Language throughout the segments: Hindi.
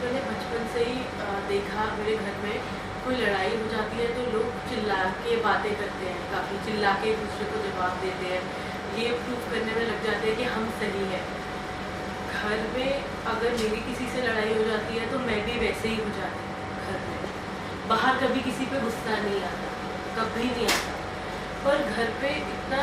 मैंने बचपन से ही देखा मेरे घर में कोई लड़ाई हो जाती है तो लोग चिल्ला के बातें करते हैं, काफ़ी चिल्ला के एक दूसरे को जवाब देते हैं, ये प्रूफ करने में लग जाते हैं कि हम सही हैं। घर में अगर मेरी किसी से लड़ाई हो जाती है तो मैं भी वैसे ही हो जाती हूँ घर में। बाहर कभी किसी पे गुस्सा नहीं आता, कभी नहीं आता, पर घर पे इतना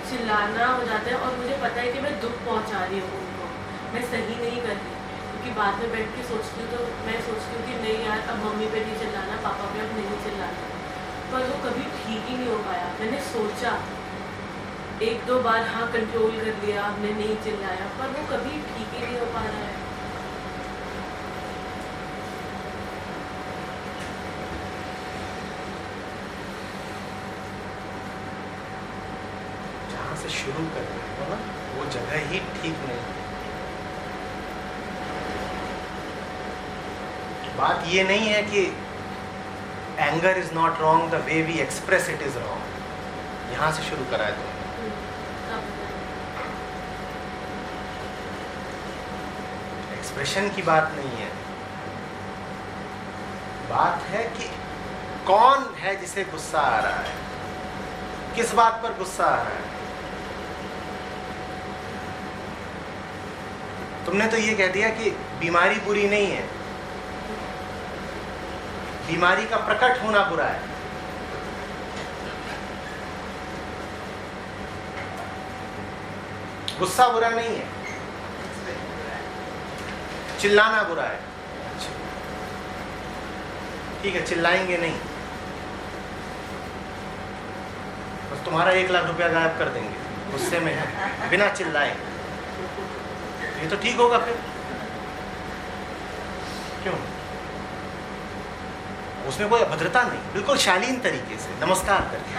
चिल्लाना हो जाता है और मुझे पता है कि मैं दुख पहुंचा रही हूँ उनको, मैं सही नहीं कर रही। क्योंकि बाद में बैठ के सोचती हूँ तो मैं सोचती हूँ कि नहीं यार, अब मम्मी पे नहीं चिल्लाना, पापा पे अब नहीं चिल्लाना, पर वो कभी ठीक ही नहीं हो पाया। मैंने सोचा एक दो बार, हाँ कंट्रोल कर लिया, हमने नहीं चिल्लाया, पर वो कभी ठीक ही नहीं हो पा रहा है। जहाँ से शुरू कर रहे हो ना, वो जगह ही ठीक नहीं। बात ये नहीं है कि anger is not wrong, the way we express it is wrong. यहाँ से शुरू करा है तुमने। एक्सप्रेशन की बात नहीं है, बात है कि कौन है जिसे गुस्सा आ रहा है, किस बात पर गुस्सा आ रहा है। तुमने तो ये कह दिया कि बीमारी बुरी नहीं है, बीमारी का प्रकट होना बुरा है। गुस्सा बुरा नहीं है, चिल्लाना बुरा है। ठीक है, चिल्लाएंगे नहीं, बस तुम्हारा 1 लाख रुपया गायब कर देंगे गुस्से में है, बिना चिल्लाए। ये तो ठीक होगा फिर, क्यों? उसमें कोई अभद्रता नहीं, बिल्कुल शालीन तरीके से नमस्कार करके।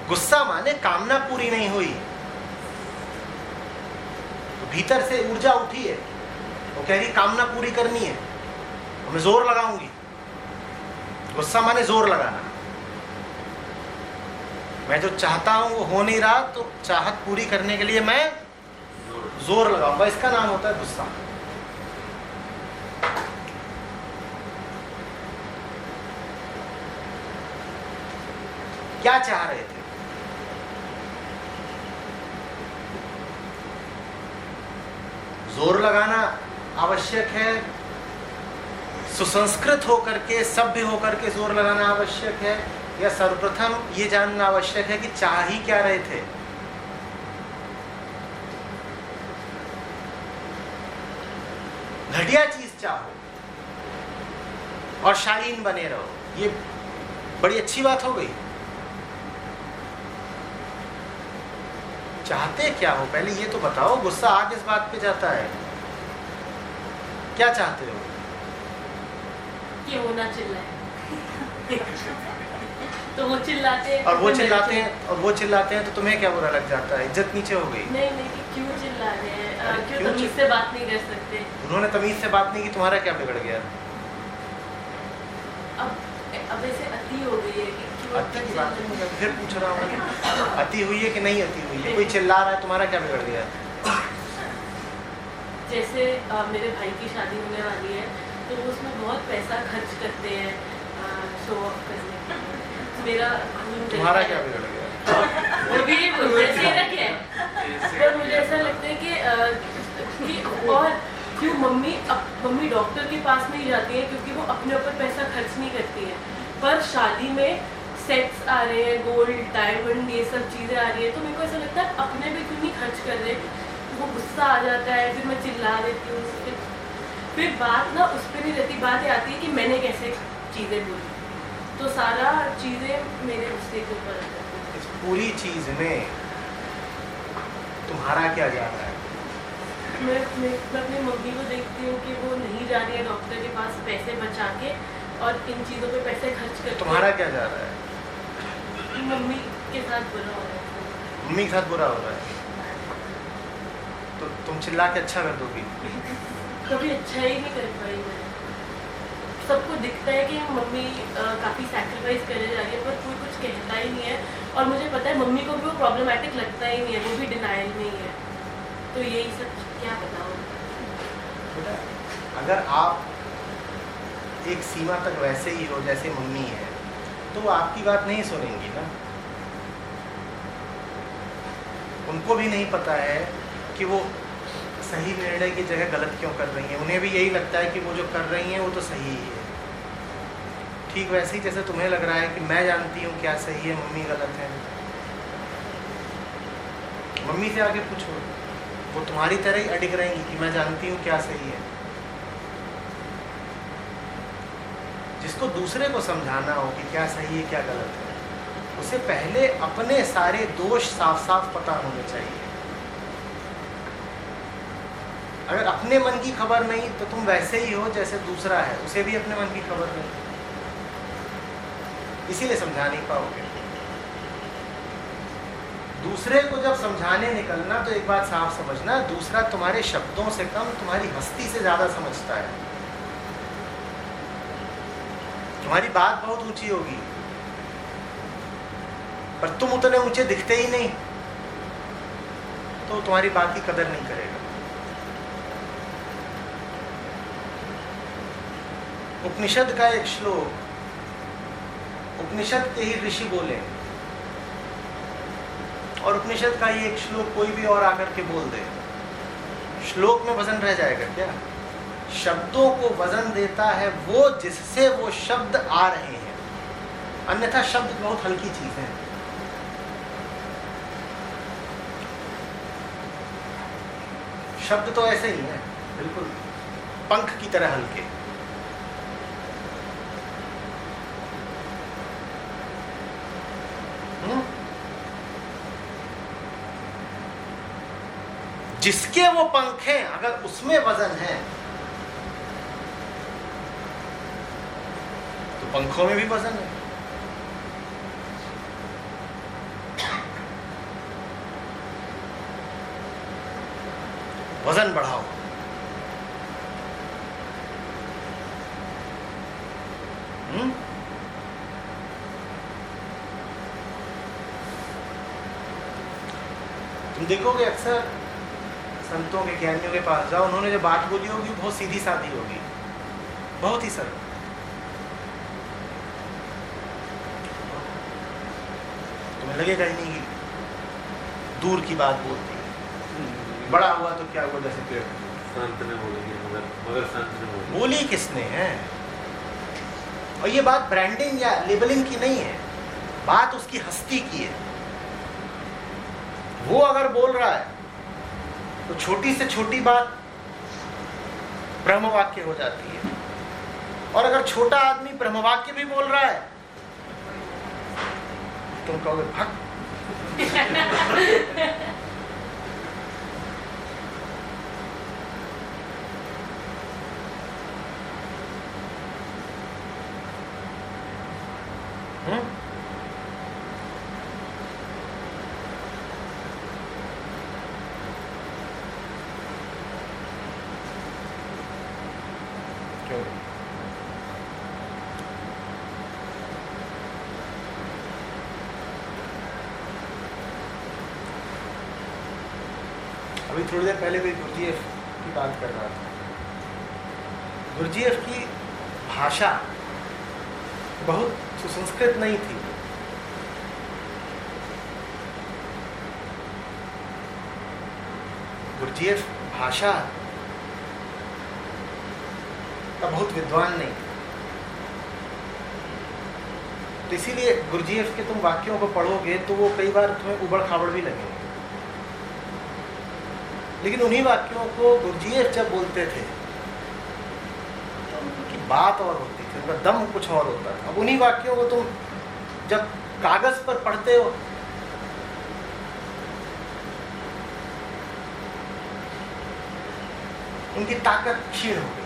गुस्सा माने कामना पूरी नहीं हुई, तो भीतर से ऊर्जा उठी है, वो कह रही कामना पूरी करनी है, तो मैं जोर लगाऊंगी। गुस्सा माने जोर लगाना, मैं जो चाहता हूं वो हो नहीं रहा, तो चाहत पूरी करने के लिए मैं जोर लगाऊंगा, इसका नाम होता है गुस्सा। क्या चाह रहे थे? जोर लगाना आवश्यक है, सुसंस्कृत होकर के, सभ्य होकर के जोर लगाना आवश्यक है, या सर्वप्रथम ये जानना आवश्यक है कि चाह ही क्या रहे थे? घटिया चीज चाहो और शालीन बने रहो, ये बड़ी अच्छी बात हो गई। चाहते क्या हो पहले ये तो बताओ। गुस्सा आ किस बात पे जाता है? क्या चाहते हो? कि वो ना चिल्लाए। तो वो चिल्लाते हैं और वो चिल्लाते हैं, और वो चिल्लाते हैं तो तुम्हें क्या बुरा लग जाता है? इज्जत नीचे हो गई। नहीं नहीं, कि क्यों चिल्ला रहे हैं, क्यों तमीज से बात नहीं कर सकते? उन्होंने तमीज से बात नहीं की, तुम्हारा क्या बिगड़ गया? अब ऐसे अति हो गई है कि अति की बात नहीं, मैं फिर पूछ रहा हूँ, अति हुई है कि नहीं अति हुई है? कोई चिल्ला रहा है, तुम्हारा क्या बिगड़ गया? जैसे मेरे भाई की शादी होने वाली है, तो वो उसमें बहुत पैसा खर्च करते हैं शो ऑफ करने के लिए। मेरा तुम्हारा क्या बिगड़ गया? वो भी वैसे रख है, पर मुझे ऐसा लगता है कि और क्यों मम्मी डॉक्टर के पास नहीं जाती है क्योंकि वो अपने ऊपर पैसा खर्च नहीं करती है, पर शादी में सेट्स आ रहे हैं, गोल्ड डायमंड ये सब चीज़ें आ रही है, तो मेरे को ऐसा लगता है अपने पे क्यों नहीं खर्च कर रहे। वो गुस्सा आ जाता है, फिर मैं चिल्ला देती हूँ, फिर बात ना उस पर नहीं रहती, बात ये आती है कि मैंने कैसे चीज़ें बोली, तो सारा चीज़ें मेरे गुस्से के ऊपर आ जाती है। इस पूरी चीज में तुम्हारा क्या जा रहा है? मैं अपनी मम्मी को देखती हूँ कि वो नहीं जा रही है डॉक्टर के पास पैसे बचा के और इन चीज़ों पे पैसे खर्च करके। तुम्हारा क्या जा रहा है? मम्मी के साथ बुरा हो रहा है। मम्मी के साथ बुरा हो रहा है, तो तुम चिल्ला के अच्छा कर दोगी? कभी अच्छा ही नहीं कर पाई मैं। सबको दिखता है कि मम्मी काफ़ी सैक्रिफाइस करने जा रही है, पर कोई कुछ कहता ही नहीं है। और मुझे पता है मम्मी को भी वो प्रॉब्लमेटिक लगता ही नहीं है, वो भी डिनाइल में ही है। तो यही सब क्या बताओ। बेटा, अगर आप एक सीमा तक वैसे ही हो जैसे मम्मी है, तो वो आपकी बात नहीं सुनेंगी ना। उनको भी नहीं पता है कि वो सही निर्णय की जगह गलत क्यों कर रही हैं। उन्हें भी यही लगता है कि वो जो कर रही हैं वो तो सही ही है। ठीक वैसे ही जैसे तुम्हें लग रहा है कि मैं जानती हूँ क्या सही है, मम्मी गलत है। मम्मी से आगे पूछो, वो तुम्हारी तरह ही अडिग रहेंगी कि मैं जानती हूँ क्या सही है। जिसको दूसरे को समझाना हो कि क्या सही है क्या गलत है, उसे पहले अपने सारे दोष साफ साफ पता होने चाहिए। अगर अपने मन की खबर नहीं तो तुम वैसे ही हो जैसे दूसरा है, उसे भी अपने मन की खबर नहीं, इसीलिए समझा नहीं पाओगे। दूसरे को जब समझाने निकलना तो एक बात साफ समझना, दूसरा तुम्हारे शब्दों से कम तुम्हारी हस्ती से ज्यादा समझता है। तुम्हारी बात बहुत ऊंची होगी पर तुम उतने ऊंचे दिखते ही नहीं, तो तुम्हारी बात की कदर नहीं करेगा। उपनिषद का एक श्लोक, उपनिषद के ही ऋषि बोले, और उपनिषद का ही एक श्लोक कोई भी और आकर के बोल दे, श्लोक में वजन रह जाएगा क्या? शब्दों को वजन देता है वो जिससे वो शब्द आ रहे हैं, अन्यथा शब्द बहुत हल्की चीज है। शब्द तो ऐसे ही है, बिल्कुल पंख की तरह हल्के। जिसके वो पंख हैं, अगर उसमें वजन है तो पंखों में भी वजन है। वजन बढ़ाओ। तुम देखोगे अक्सर संतों के, ज्ञानियों के पास जाओ, उन्होंने जो बात बोली होगी बहुत सीधी सादी होगी, बहुत ही सरल। तुम्हें लगेगा ही नहीं कि दूर की बात बोलती है। बड़ा हुआ तो क्या हुआ, जैसे पेड़ संत ने बोली, मगर संत ने बोली किसने है? और ये बात ब्रांडिंग या लेबलिंग की नहीं है, बात उसकी हस्ती की है। वो अगर बोल रहा है तो छोटी से छोटी बात ब्रह्मवाक्य हो जाती है, और अगर छोटा आदमी ब्रह्मवाक्य भी बोल रहा है तुम कहोगे भक्त। अभी थोड़ी देर पहले भी गुरुजीएफ की बात कर रहा था। गुरुजीएफ की भाषा बहुत सुसंस्कृत नहीं थी। गुरुजीएफ भाषा का बहुत विद्वान नहीं, तो इसीलिए गुरुजीएफ के तुम वाक्यों को पढ़ोगे तो वो कई बार तुम्हें उबड़ खाबड़ भी लगेंगे। लेकिन उन्हीं वाक्यों को गुरुजीएफ जब बोलते थे तो उनकी बात और होती थी, उनका दम कुछ और होता था। अब उन्हीं वाक्यों को तुम जब कागज पर पढ़ते हो उनकी ताकत क्षीण हो गई।